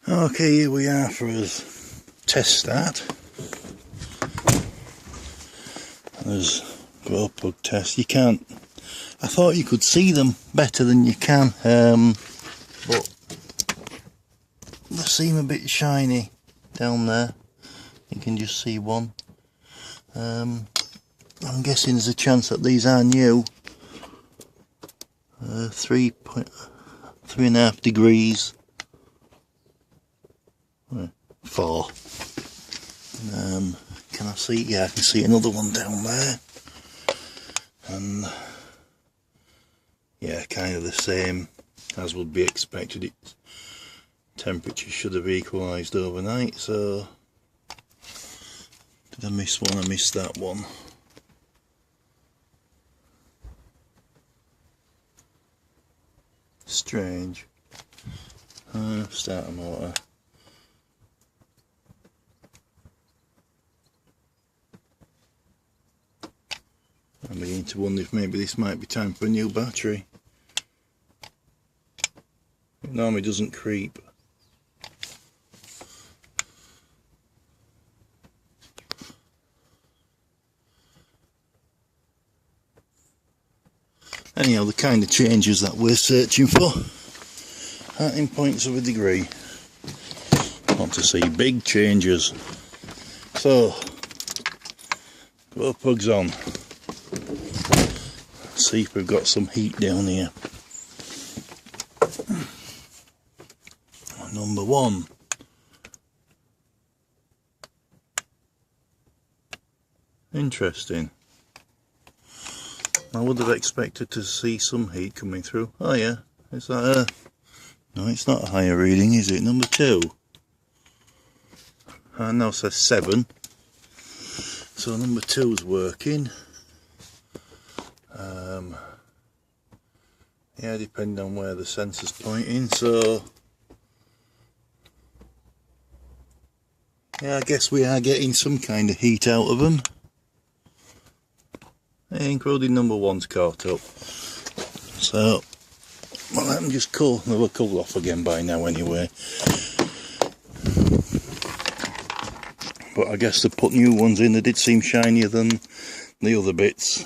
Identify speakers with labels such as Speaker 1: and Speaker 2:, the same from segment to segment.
Speaker 1: Okay, here we are for his test start. There's glow plug test. You can't. I thought you could see them better than you can, but they seem a bit shiny down there. You can just see one. I'm guessing there's a chance that these are new. 3.5 degrees. 4. Can I see? Yeah, I can see another one down there. And yeah, kind of the same as would be expected. Its temperature should have equalised overnight. So, did I miss one? I missed that one. Strange. Starter motor. I'm beginning to wonder if maybe this might be time for a new battery. It normally doesn't creep. Anyhow, the kind of changes that we're searching for aren't in points of a degree. I want to see big changes. So, glow plugs on. See if we've got some heat down here. Number 1. Interesting. I would have expected to see some heat coming through. Oh yeah, is that a... No, it's not a higher reading, is it? Number 2. And now it says 7. So number 2's working. Yeah, depending on where the sensor's pointing, so yeah, I guess we are getting some kind of heat out of them, including number 1's caught up. So, well, let them just cool. They will cool off again by now anyway. But I guess they put new ones in. They did seem shinier than the other bits.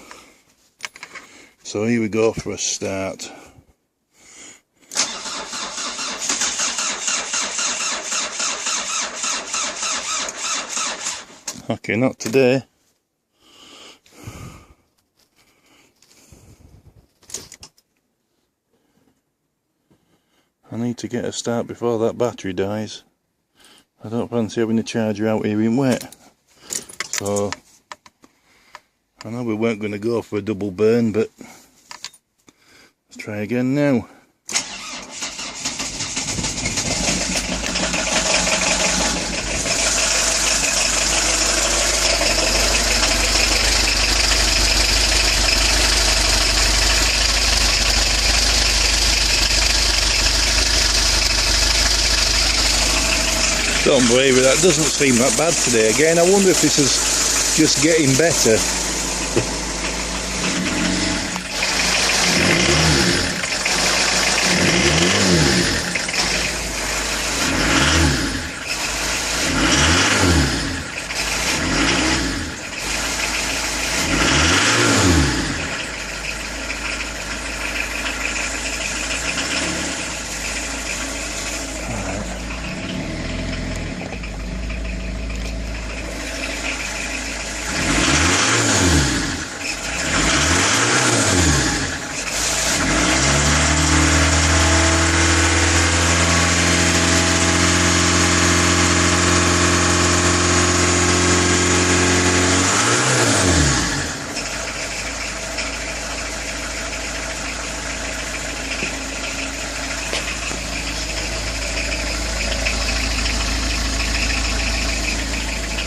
Speaker 1: So here we go for a start. Okay, not today. I need to get a start before that battery dies. I don't fancy having the charger out here in wet. So, I know we weren't going to go for a double burn, but let's try again now. Don't believe it, that doesn't seem that bad today. Again, I wonder if this is just getting better.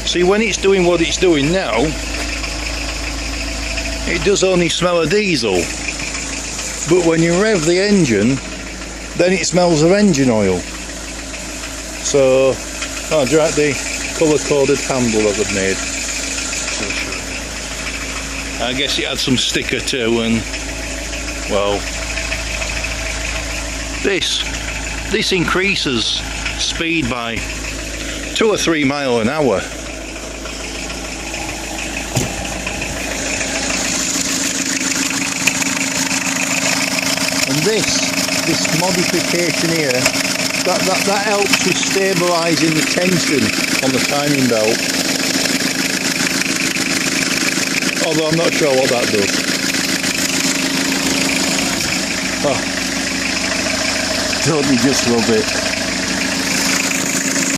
Speaker 1: See, when it's doing what it's doing now, it does only smell of diesel. But when you rev the engine, then it smells of engine oil. So, oh, do you like the colour-coded handle that I've made? I guess it had some sticker too, and, well, this increases speed by 2 or 3 miles an hour. And this modification here, that helps with stabilising the tension on the timing belt. Although I'm not sure what that does. Oh, don't you just love it?